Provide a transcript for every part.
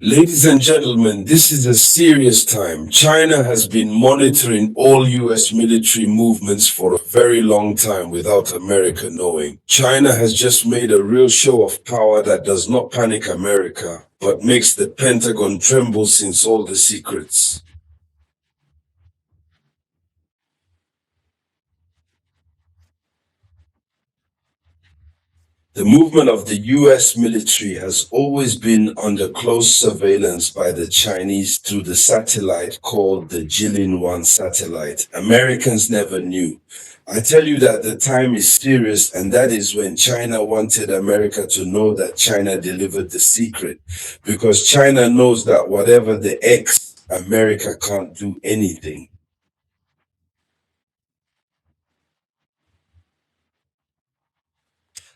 Ladies and gentlemen, this is a serious time. China has been monitoring all US military movements for a very long time without America knowing. China has just made a real show of power that does not panic America, but makes the Pentagon tremble since all the secrets. The movement of the US military has always been under close surveillance by the Chinese through the satellite called the Jilin-1 satellite. Americans never knew. I tell you that the time is serious, and that is when China wanted America to know that China delivered the secret. Because China knows that whatever the X, America can't do anything.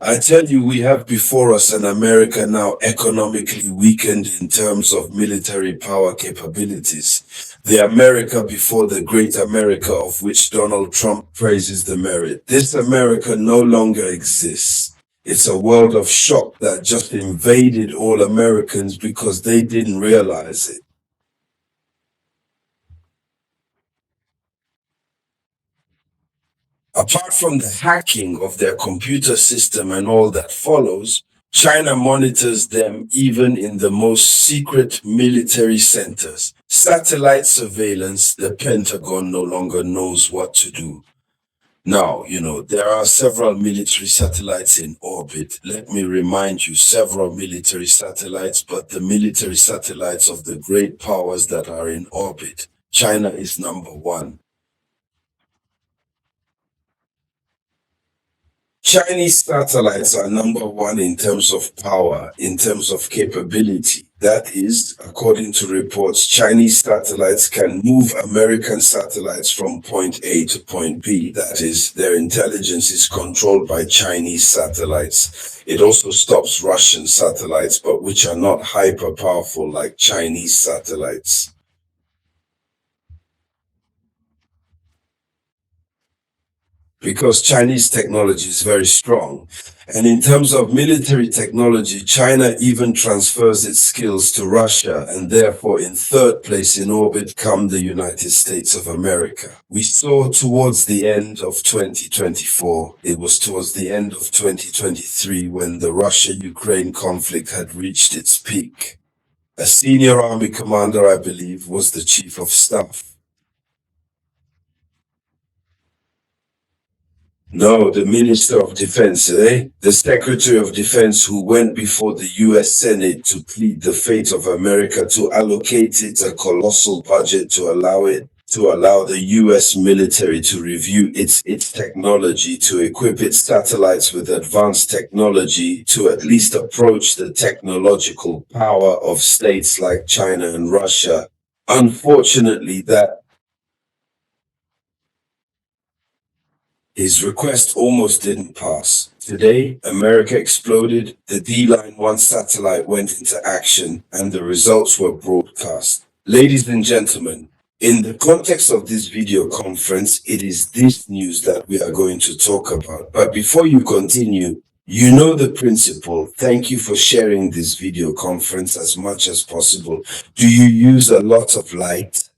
I tell you, we have before us an America now economically weakened in terms of military power capabilities. The America before the great America of which Donald Trump praises the merit. This America no longer exists. It's a world of shock that just invaded all Americans because they didn't realize it. Apart from the hacking of their computer system and all that follows, China monitors them even in the most secret military centers. Satellite surveillance, the Pentagon no longer knows what to do. Now, there are several military satellites in orbit. Let me remind you, several military satellites, but the military satellites of the great powers that are in orbit. China is number one. Chinese satellites are number one in terms of power, in terms of capability. That is, according to reports, Chinese satellites can move American satellites from point A to point B. That is, their intelligence is controlled by Chinese satellites. It also stops Russian satellites, but which are not hyper powerful like Chinese satellites. Because Chinese technology is very strong. And in terms of military technology, China even transfers its skills to Russia, and therefore in third place in orbit come the United States of America. We saw towards the end of 2024, it was towards the end of 2023 when the Russia-Ukraine conflict had reached its peak. A senior army commander, I believe, was the chief of staff. No, the Minister of Defense, eh? The Secretary of Defense who went before the US Senate to plead the fate of America to allocate it a colossal budget to allow the US military to review its technology, to equip its satellites with advanced technology, to at least approach the technological power of states like China and Russia. Unfortunately, his request almost didn't pass. Today, America exploded, the D-Line-1 satellite went into action, and the results were broadcast. Ladies and gentlemen, in the context of this video conference, it is this news that we are going to talk about. But before you continue, you know the principle. Thank you for sharing this video conference as much as possible. Do you use a lot of light?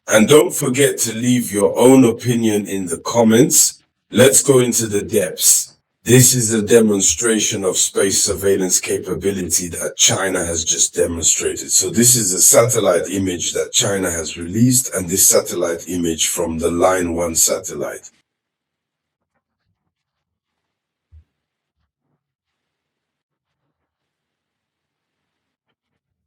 And don't forget to leave your own opinion in the comments. Let's go into the depths. This is a demonstration of space surveillance capability that China has just demonstrated. So this is a satellite image that China has released, and this satellite image from the Line 1 satellite.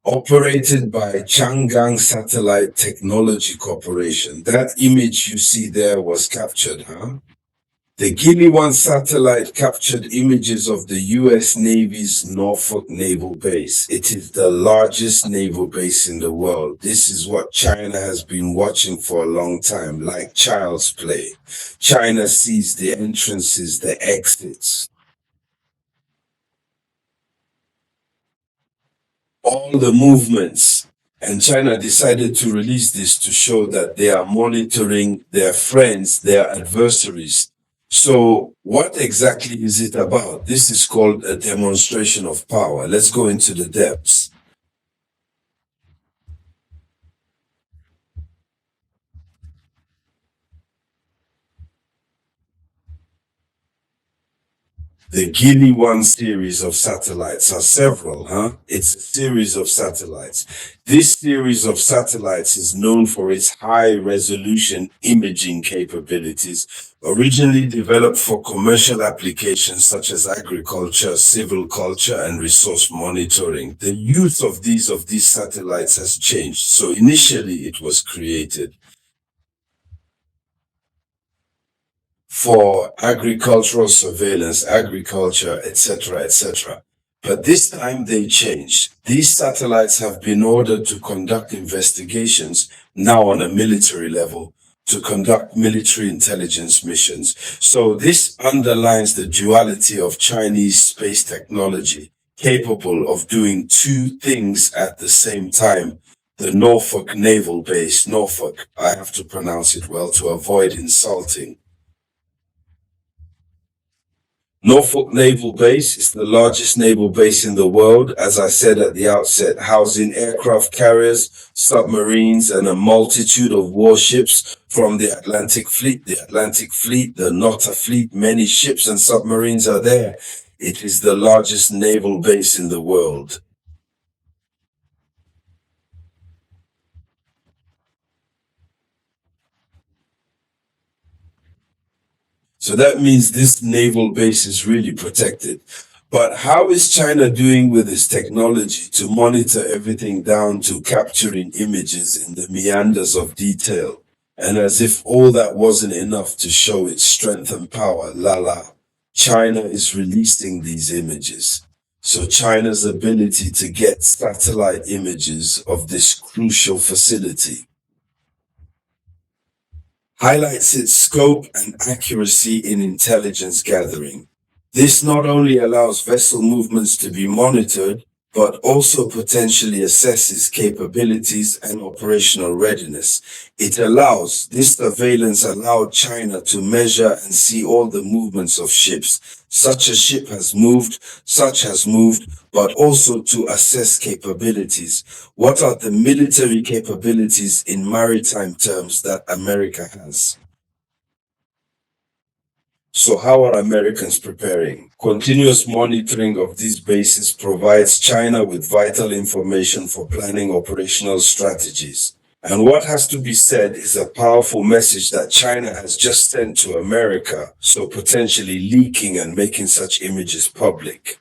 Operated by Chang'an Satellite Technology Corporation. That image you see there was captured, huh? The Guinea-1 satellite captured images of the US Navy's Norfolk Naval Base. It is the largest naval base in the world. This is what China has been watching for a long time, like child's play. China sees the entrances, the exits, all the movements. And China decided to release this to show that they are monitoring their friends, their adversaries. So what exactly is it about? This is called a demonstration of power. Let's go into the depths. The Guinea 1 series of satellites are several, huh? It's a series of satellites. This series of satellites is known for its high resolution imaging capabilities, originally developed for commercial applications such as agriculture, civil culture, and resource monitoring. The use of these satellites has changed. So initially it was created for agricultural surveillance, agriculture, etc., etc. But this time they changed. These satellites have been ordered to conduct investigations now on a military level, to conduct military intelligence missions. So this underlines the duality of Chinese space technology, capable of doing two things at the same time. The Norfolk Naval Base, Norfolk, I have to pronounce it well to avoid insulting. Norfolk Naval Base is the largest naval base in the world, as I said at the outset, housing aircraft carriers, submarines, and a multitude of warships from the Atlantic Fleet, the Nota Fleet. Many ships and submarines are there. It is the largest naval base in the world. So that means this naval base is really protected. But how is China doing with its technology to monitor everything down to capturing images in the meanders of detail? And as if all that wasn't enough to show its strength and power, China is releasing these images. So China's ability to get satellite images of this crucial facility highlights its scope and accuracy in intelligence gathering. This not only allows vessel movements to be monitored, but also potentially assesses capabilities and operational readiness. This surveillance allowed China to measure and see all the movements of ships. Such a ship has moved, such has moved, but also to assess capabilities. What are the military capabilities in maritime terms that America has? So how are Americans preparing? Continuous monitoring of these bases provides China with vital information for planning operational strategies. And what has to be said is a powerful message that China has just sent to America, so potentially leaking and making such images public.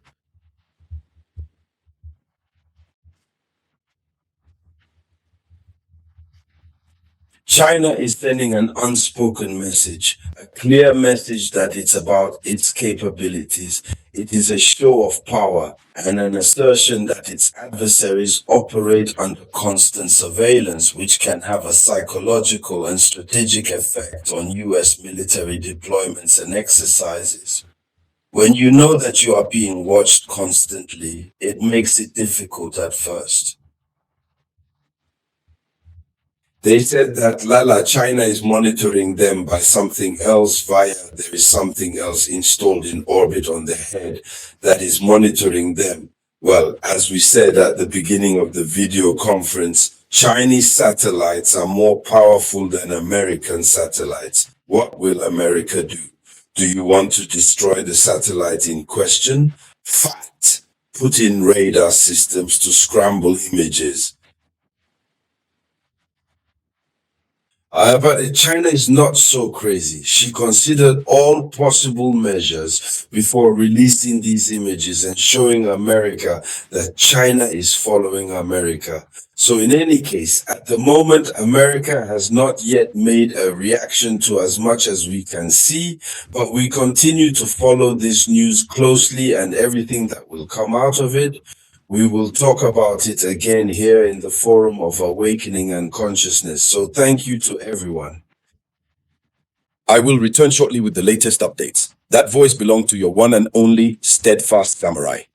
China is sending an unspoken message, a clear message that it's about its capabilities. It is a show of power and an assertion that its adversaries operate under constant surveillance, which can have a psychological and strategic effect on US military deployments and exercises. When you know that you are being watched constantly, it makes it difficult at first. They said that China is monitoring them by something else there is something else installed in orbit on their head that is monitoring them. Well, as we said at the beginning of the video conference, Chinese satellites are more powerful than American satellites. What will America do? Do you want to destroy the satellite in question? Fact. Put in radar systems to scramble images. But China is not so crazy. She considered all possible measures before releasing these images and showing America that China is following America. So in any case, at the moment, America has not yet made a reaction to as much as we can see, but we continue to follow this news closely and everything that will come out of it. We will talk about it again here in the Forum of Awakening and Consciousness. So thank you to everyone. I will return shortly with the latest updates. That voice belonged to your one and only steadfast samurai.